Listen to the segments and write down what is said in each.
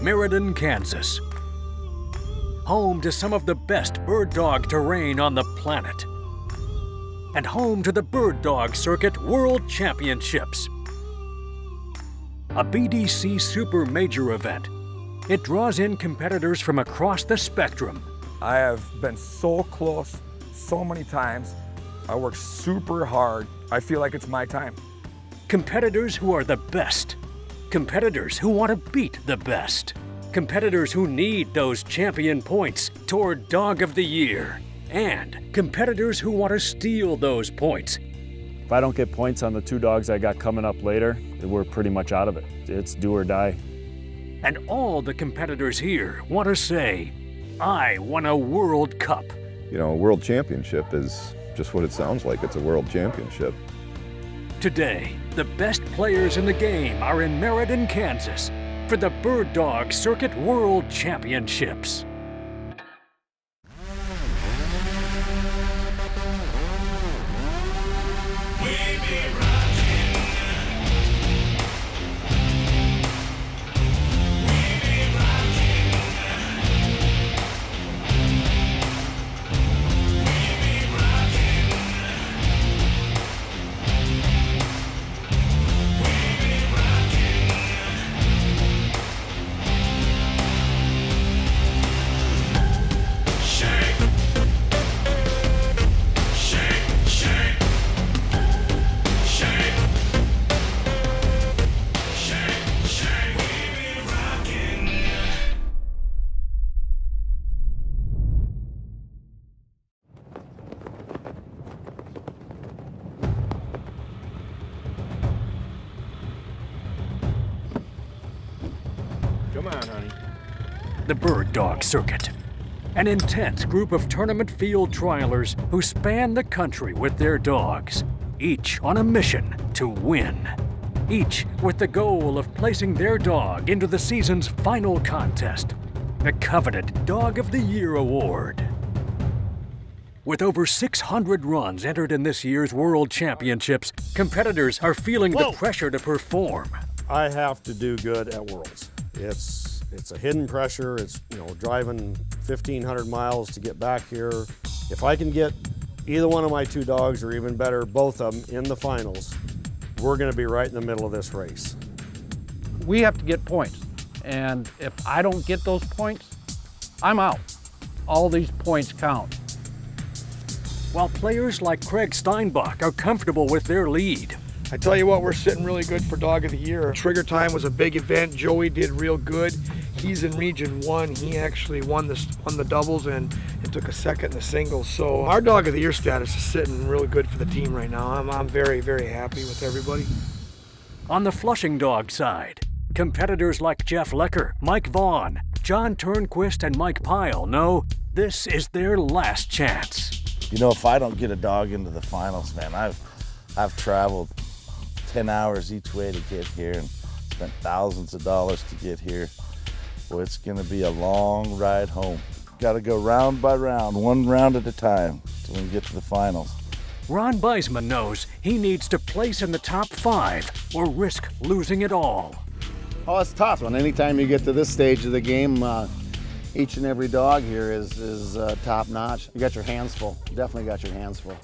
Meriden, Kansas. Home to some of the best bird dog terrain on the planet. And home to the Bird Dog Circuit World Championships. A BDC Super Major event. It draws in competitors from across the spectrum. I have been so close so many times. I work super hard. I feel like it's my time. Competitors who are the best. Competitors who want to beat the best. Competitors who need those champion points toward Dog of the Year. And competitors who want to steal those points. If I don't get points on the 2 dogs I got coming up later, we're pretty much out of it. It's do or die. And all the competitors here want to say, I won a World Cup. You know, a World Championship is just what it sounds like. It's a World Championship. Today, the best players in the game are in Meriden, Kansas for the Bird Dog Circuit World Championships. Come on, honey. The Bird Dog Circuit. An intense group of tournament field trialers who span the country with their dogs, each on a mission to win. Each with the goal of placing their dog into the season's final contest, the coveted Dog of the Year award. With over 600 runs entered in this year's World Championships, competitors are feeling the pressure to perform. I have to do good at Worlds. It's a hidden pressure. It's, driving 1,500 miles to get back here. If I can get either one of my 2 dogs, or even better, both of them in the finals, we're going to be right in the middle of this race. We have to get points, and if I don't get those points, I'm out. All these points count. While players like Craig Steinbach are comfortable with their lead. I tell you what, we're sitting really good for Dog of the Year. Trigger Time was a big event. Joey did real good. He's in Region 1. He actually won the doubles and took a second in the singles. So our Dog of the Year status is sitting really good for the team right now. I'm very, very happy with everybody. On the Flushing Dog side, competitors like Jeff Lecker, Mike Vaughn, John Turnquist, and Mike Pyle know this is their last chance. If I don't get a dog into the finals, man, I've traveled 10 hours each way to get here and spent thousands of dollars to get here. Well, it's gonna be a long ride home. Gotta go round by round, 1 round at a time, till we get to the finals. Ron Beisman knows he needs to place in the top 5 or risk losing it all. Oh, it's tough. And anytime you get to this stage of the game, each and every dog here is top notch. You got your hands full, definitely got your hands full.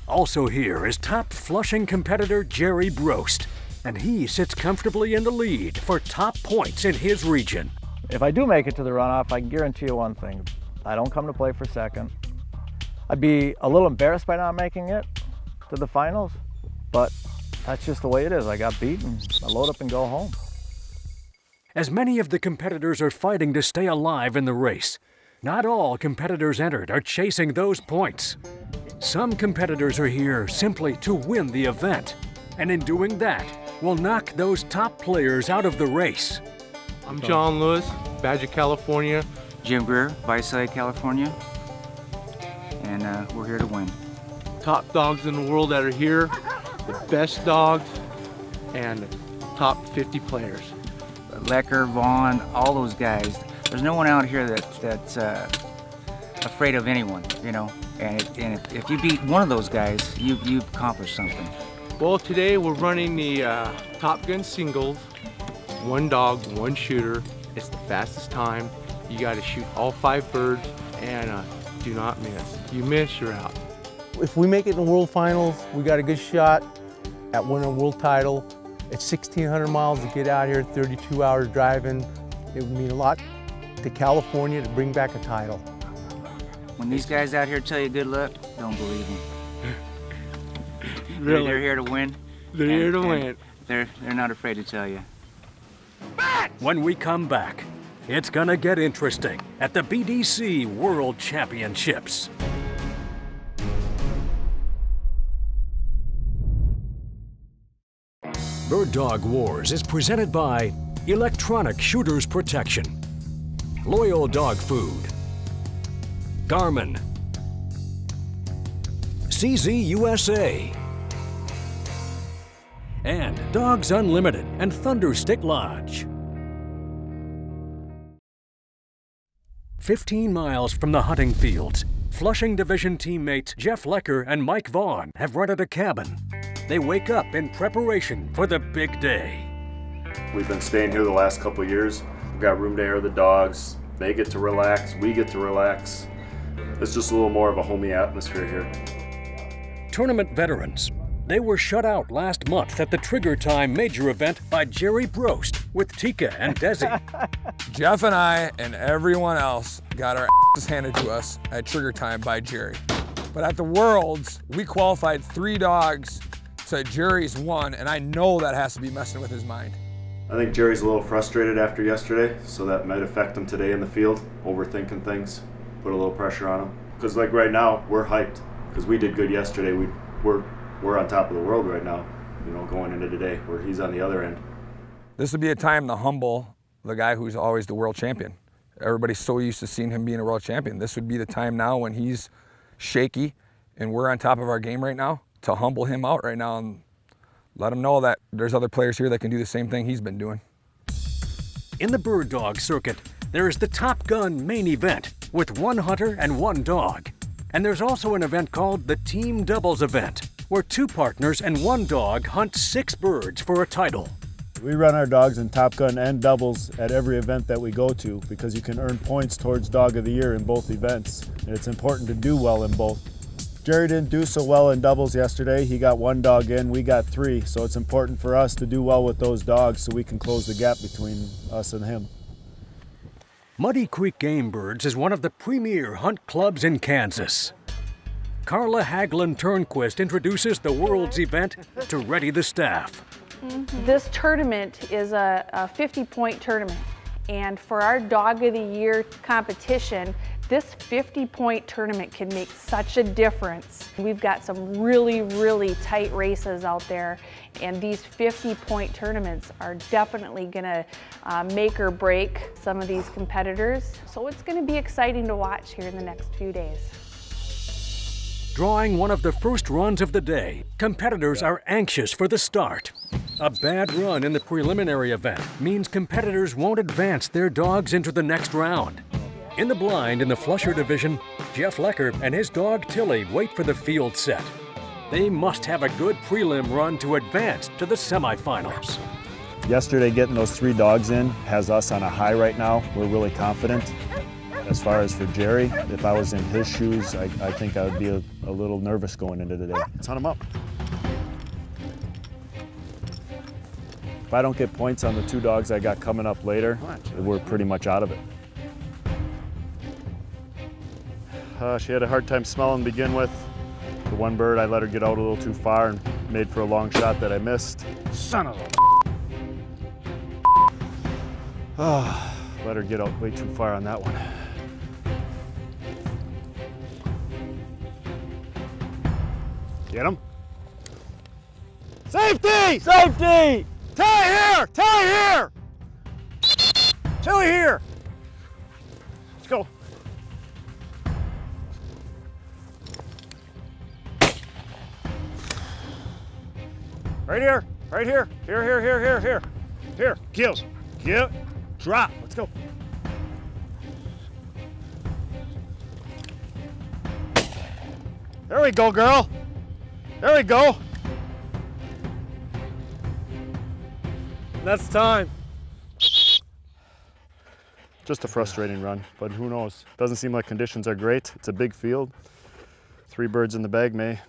Also here is top Flushing competitor Jerry Brost, and he sits comfortably in the lead for top points in his region. If I do make it to the runoff, I can guarantee you one thing. I don't come to play for second. I'd be a little embarrassed by not making it to the finals, but that's just the way it is. I got beaten. I load up and go home. As many of the competitors are fighting to stay alive in the race, not all competitors entered are chasing those points. Some competitors are here simply to win the event, and in doing that, will knock those top players out of the race. I'm John Lewis, Badger, California. Jim Greer, Visalia, California. And we're here to win. Top dogs in the world that are here, the best dogs, and top 50 players. Lecker, Vaughn, all those guys. There's no one out here that's afraid of anyone, And if you beat one of those guys, you've accomplished something. Well, today we're running the Top Gun singles, 1 dog, 1 shooter, It's the fastest time. You got to shoot all 5 birds and do not miss. You miss, you're out. If we make it in the World Finals, we got a good shot at winning a world title. It's 1,600 miles to get out here, 32 hours driving. It would mean a lot to California to bring back a title. When these guys out here tell you good luck, don't believe them. Really? They're here to win. They're here to win. They're not afraid to tell you. When we come back, it's gonna get interesting at the BDC World Championships. Bird Dog Wars is presented by Electronic Shooters Protection, Loyal Dog Food, Garmin, CZ USA, and Dogs Unlimited and Thunderstick Lodge. 15 miles from the hunting fields, Flushing Division teammates Jeff Lecker and Mike Vaughn have rented a cabin. They wake up in preparation for the big day. We've been staying here the last couple of years. We've got room to air the dogs. They get to relax, we get to relax. It's just a little more of a homey atmosphere here. Tournament veterans. They were shut out last month at the Trigger Time major event by Jerry Brost with Tika and Desi. Jeff and I and everyone else got our asses handed to us at Trigger Time by Jerry. But at the Worlds, we qualified 3 dogs to Jerry's 1, and I know that has to be messing with his mind. I think Jerry's a little frustrated after yesterday, so that might affect him today in the field, overthinking things, put a little pressure on him. Because like right now, we're hyped, because we did good yesterday. We're on top of the world right now, you know, going into today, where he's on the other end. This would be a time to humble the guy who's always the world champion. Everybody's so used to seeing him being a world champion. This would be the time now when he's shaky and we're on top of our game right now to humble him out right now and let him know that there's other players here that can do the same thing he's been doing. In the bird dog circuit, there is the Top Gun main event with 1 hunter and 1 dog. And there's also an event called the Team Doubles event, where 2 partners and 1 dog hunt 6 birds for a title. We run our dogs in Top Gun and doubles at every event that we go to because you can earn points towards Dog of the Year in both events, and it's important to do well in both. Jerry didn't do so well in doubles yesterday. He got 1 dog in, we got 3, so it's important for us to do well with those dogs so we can close the gap between us and him. Muddy Creek Game Birds is one of the premier hunt clubs in Kansas. Carla Haglund Turnquist introduces the World's event to ready the staff. This tournament is a 50-point tournament, and for our Dog of the Year competition, this 50-point tournament can make such a difference. We've got some really, really tight races out there, and these 50-point tournaments are definitely gonna make or break some of these competitors. So it's gonna be exciting to watch here in the next few days. Drawing one of the first runs of the day, competitors are anxious for the start. A bad run in the preliminary event means competitors won't advance their dogs into the next round. In the blind in the Flusher division, Jeff Lecker and his dog Tilly wait for the field set. They must have a good prelim run to advance to the semifinals. Yesterday, getting those 3 dogs in has us on a high right now. We're really confident. As far as for Jerry, if I was in his shoes, I think I would be a little nervous going into today. Let's hunt him up. If I don't get points on the 2 dogs I got coming up later, we're pretty much out of it. She had a hard time smelling to begin with. The 1 bird, I let her get out a little too far and made for a long shot that I missed. Son of a let her get out way too far on that one. Get him. Safety! Safety! Tie here! Tie here! Tilly here! Let's go. Right here, right here. Here, here, here, here, here. Here, kill. Kill. Drop. Let's go. There we go, girl. There we go. That's time. Just a frustrating run, but who knows? Doesn't seem like conditions are great. It's a big field. 3 birds in the bag may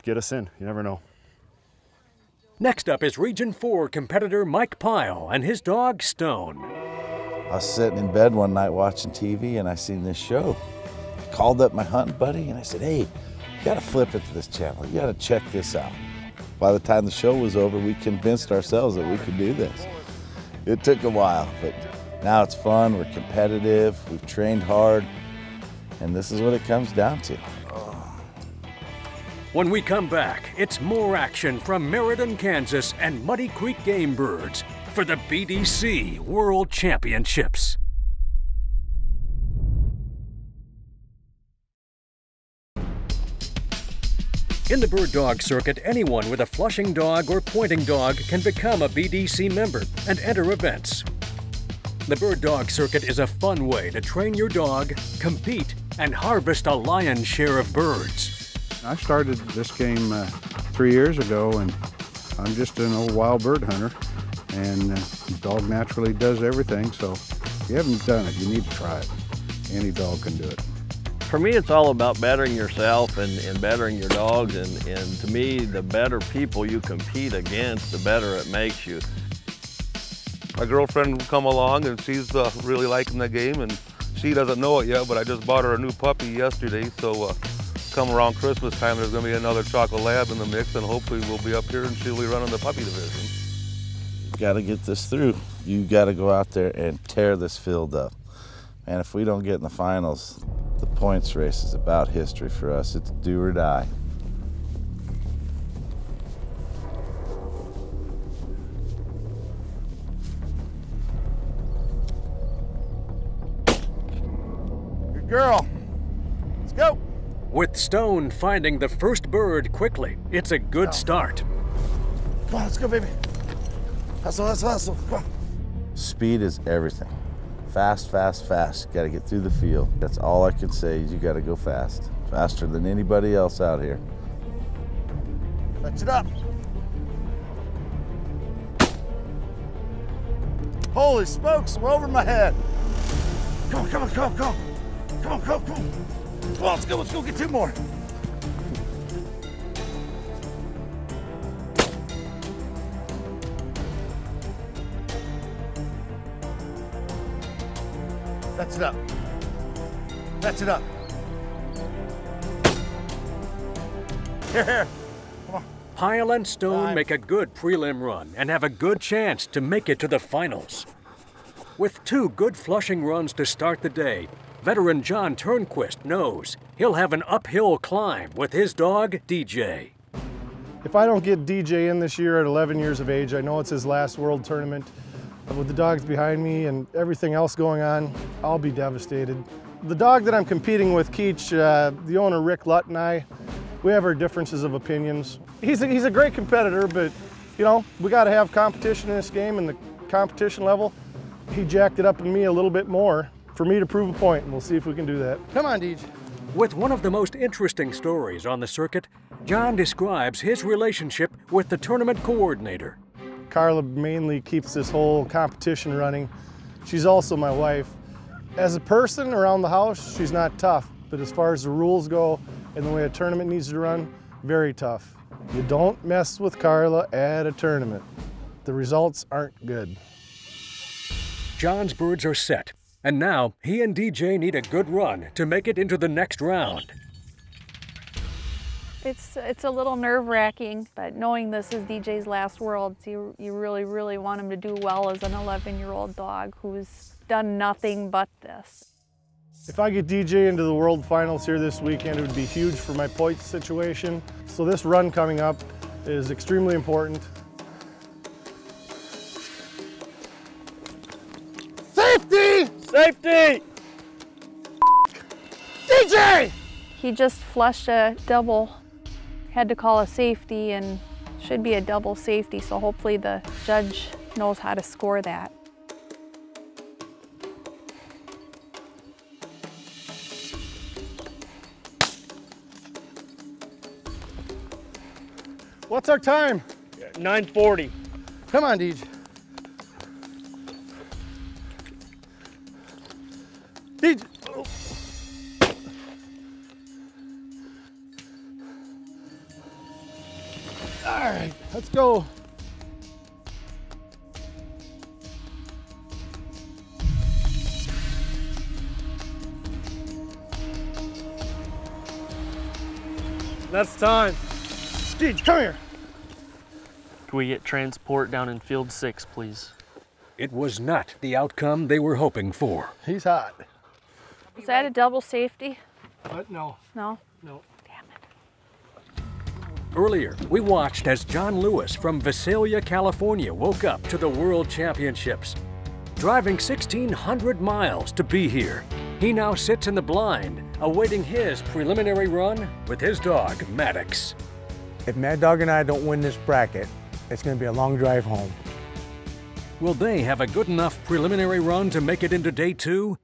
get us in. You never know. Next up is Region 4 competitor Mike Pyle and his dog Stone. I was sitting in bed one night watching TV and I seen this show. I called up my hunting buddy and I said, hey, you gotta flip it to this channel. You gotta check this out. By the time the show was over, we convinced ourselves that we could do this. It took a while, but now it's fun, we're competitive, we've trained hard, and this is what it comes down to. When we come back, it's more action from Meriden, Kansas and Muddy Creek Game Birds for the BDC World Championships. In the bird dog circuit, anyone with a flushing dog or pointing dog can become a BDC member and enter events. The bird dog circuit is a fun way to train your dog, compete, and harvest a lion's share of birds. I started this game 3 years ago, and I'm just an old wild bird hunter, and the dog naturally does everything, so if you haven't done it, you need to try it. Any dog can do it. For me, it's all about bettering yourself and bettering your dogs, and to me, the better people you compete against, the better it makes you. My girlfriend will come along and she's really liking the game, and she doesn't know it yet, but I just bought her a new puppy yesterday, so come around Christmas time, there's going to be another chocolate lab in the mix, and hopefully we'll be up here and she'll be running the puppy division. You got to get this through. You got to go out there and tear this field up. And if we don't get in the finals, the points race is about history for us. It's do or die. Good girl. Let's go. With Stone finding the first bird quickly, it's a good start. Come on, let's go, baby. Hustle, hustle, hustle. Come on. Speed is everything. Fast, fast, fast. You got to get through the field. That's all I can say is you got to go fast. Faster than anybody else out here. Fetch it up. Holy smokes, we're over my head. Come on, come on, come on, come on. Come on, come on, come on. Come on, let's go get 2 more. Fetch it up. Fetch it up. Here, here. Come on. Pyle and Stone make a good prelim run and have a good chance to make it to the finals. With 2 good flushing runs to start the day, veteran John Turnquist knows he'll have an uphill climb with his dog, DJ. If I don't get DJ in this year at 11 years of age, I know it's his last world tournament. With the dogs behind me and everything else going on, I'll be devastated. The dog that I'm competing with, Keach, the owner Rick Lutt and I, we have our differences of opinions. He's a great competitor, but you know, we got to have competition in this game, and the competition level, he jacked it up in me a little bit more for me to prove a point, and we'll see if we can do that. Come on, DJ. With one of the most interesting stories on the circuit, John describes his relationship with the tournament coordinator. Carla mainly keeps this whole competition running. She's also my wife. As a person around the house, she's not tough, but as far as the rules go and the way a tournament needs to run, very tough. You don't mess with Carla at a tournament. The results aren't good. John's birds are set, and now he and DJ need a good run to make it into the next round. It's a little nerve-wracking, but knowing this is DJ's last Worlds, you really, really want him to do well as an 11-year-old dog who's done nothing but this. If I get DJ into the World Finals here this weekend, it would be huge for my points situation. So this run coming up is extremely important. Safety! Safety! DJ! He just flushed a double, had to call a safety, and should be a double safety, so hopefully the judge knows how to score that. What's our time? 9:40. Come on, DJ. All right, let's go. That's time. Deej, come here. Can we get transport down in field 6, please? It was not the outcome they were hoping for. He's hot. Is that a double safety? No. No? No. Earlier, we watched as John Lewis from Visalia, California woke up to the World Championships. Driving 1,600 miles to be here, he now sits in the blind, awaiting his preliminary run with his dog, Maddox. If Mad Dog and I don't win this bracket, it's going to be a long drive home. Will they have a good enough preliminary run to make it into day 2?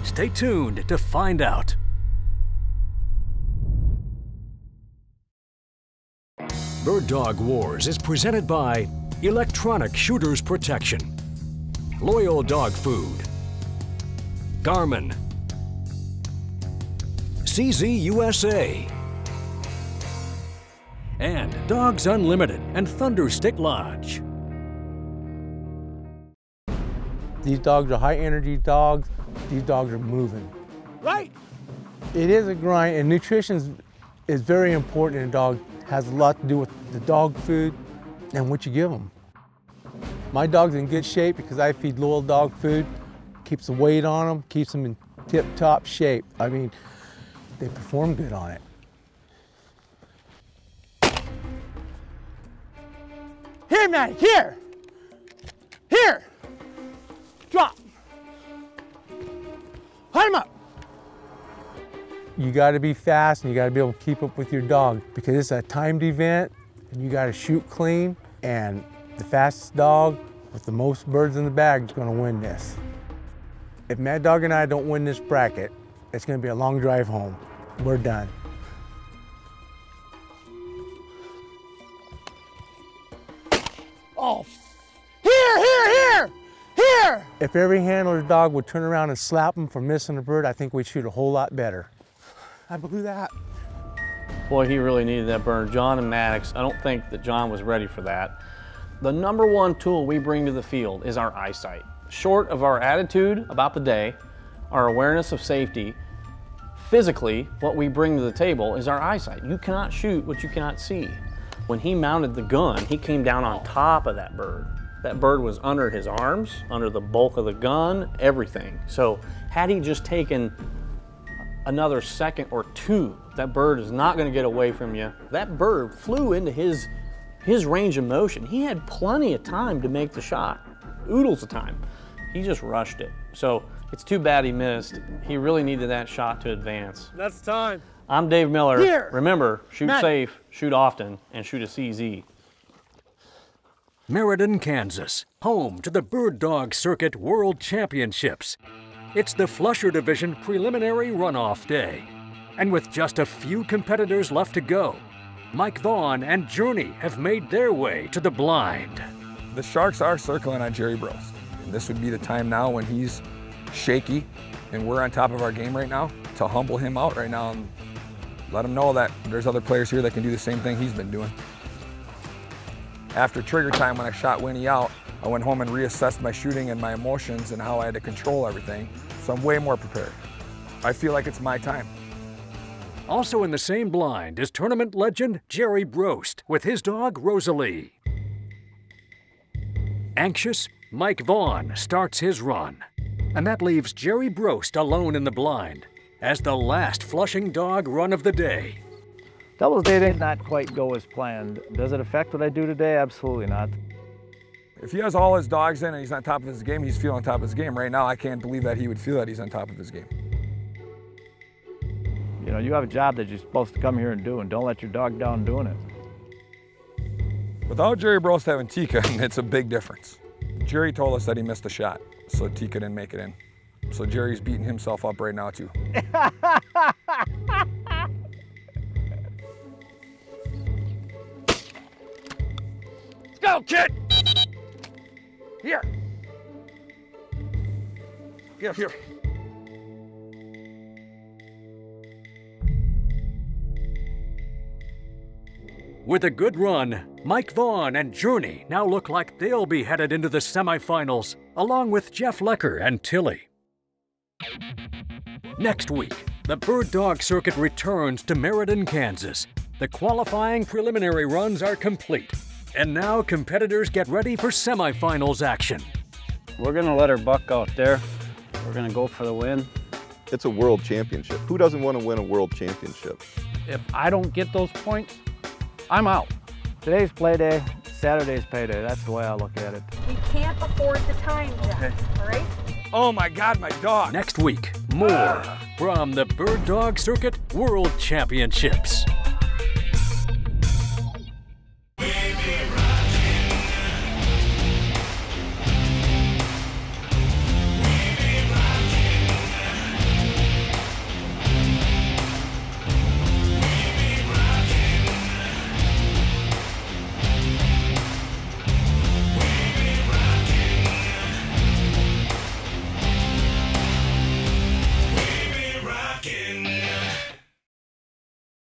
Stay tuned to find out. Bird Dog Wars is presented by Electronic Shooters Protection, Loyal Dog Food, Garmin, CZ USA, and Dogs Unlimited and Thunderstick Lodge. These dogs are high energy dogs. These dogs are moving. Right. It is a grind, and nutrition is very important in a dog. It has a lot to do with the dog food and what you give them. My dog's in good shape because I feed Loyal Dog Food, keeps the weight on them, keeps them in tip-top shape. I mean, they perform good on it. Here, Maddie, here. Here. Drop. Hold him up. You got to be fast and you got to be able to keep up with your dog because it's a timed event and you got to shoot clean, and the fastest dog with the most birds in the bag is going to win this. If Mad Dog and I don't win this bracket, it's going to be a long drive home. We're done. Oh, here. If every handler's dog would turn around and slap him for missing a bird, I think we'd shoot a whole lot better. I believe that. Boy, he really needed that burn. John and Maddox, I don't think that John was ready for that. The #1 tool we bring to the field is our eyesight. Short of our attitude about the day, our awareness of safety, physically, what we bring to the table is our eyesight. You cannot shoot what you cannot see. When he mounted the gun, he came down on top of that bird. That bird was under his arms, under the bulk of the gun, everything. So had he just taken another second or two, that bird is not going to get away from you. That bird flew into his range of motion. He had plenty of time to make the shot, oodles of time. He just rushed it. So it's too bad he missed. He really needed that shot to advance. That's time. I'm Dave Miller. Here. Remember, shoot Matt. safe, shoot often, and shoot a CZ. Meriden, Kansas, home to the Bird Dog Circuit World Championships. It's the Flusher Division preliminary runoff day. And with just a few competitors left to go, Mike Vaughn and Journey have made their way to the blind. The Sharks are circling on Jerry Brost. And this would be the time now when he's shaky and we're on top of our game right now to humble him out right now and let him know that there's other players here that can do the same thing he's been doing. After trigger time, when I shot Winnie out, I went home and reassessed my shooting and my emotions and how I had to control everything. So I'm way more prepared. I feel like it's my time. Also in the same blind is tournament legend Jerry Brost with his dog Rosalie. Anxious, Mike Vaughn starts his run. And that leaves Jerry Brost alone in the blind as the last Flushing dog run of the day. Doubles day did not quite go as planned. Does it affect what I do today? Absolutely not. If he has all his dogs in and he's on top of his game, he's feeling on top of his game. Right now, I can't believe that he would feel that he's on top of his game. You know, you have a job that you're supposed to come here and do, and don't let your dog down doing it. Without Jerry Brost having Tika, it's a big difference. Jerry told us that he missed a shot, so Tika didn't make it in. So Jerry's beating himself up right now, too. Let's go, kid. Here. Here. With a good run, Mike Vaughn and Journey now look like they'll be headed into the semifinals, along with Jeff Lecker and Tilly. Next week, the Bird Dog Circuit returns to Meriden, Kansas. The qualifying preliminary runs are complete, and now competitors get ready for semifinals action. We're gonna let her buck out there. We're gonna go for the win. It's a world championship. Who doesn't want to win a world championship? If I don't get those points, I'm out. Today's play day, Saturday's payday. That's the way I look at it. We can't afford the time, Jeff, all right? Oh my God, my dog. Next week, more from the Bird Dog Circuit World Championships.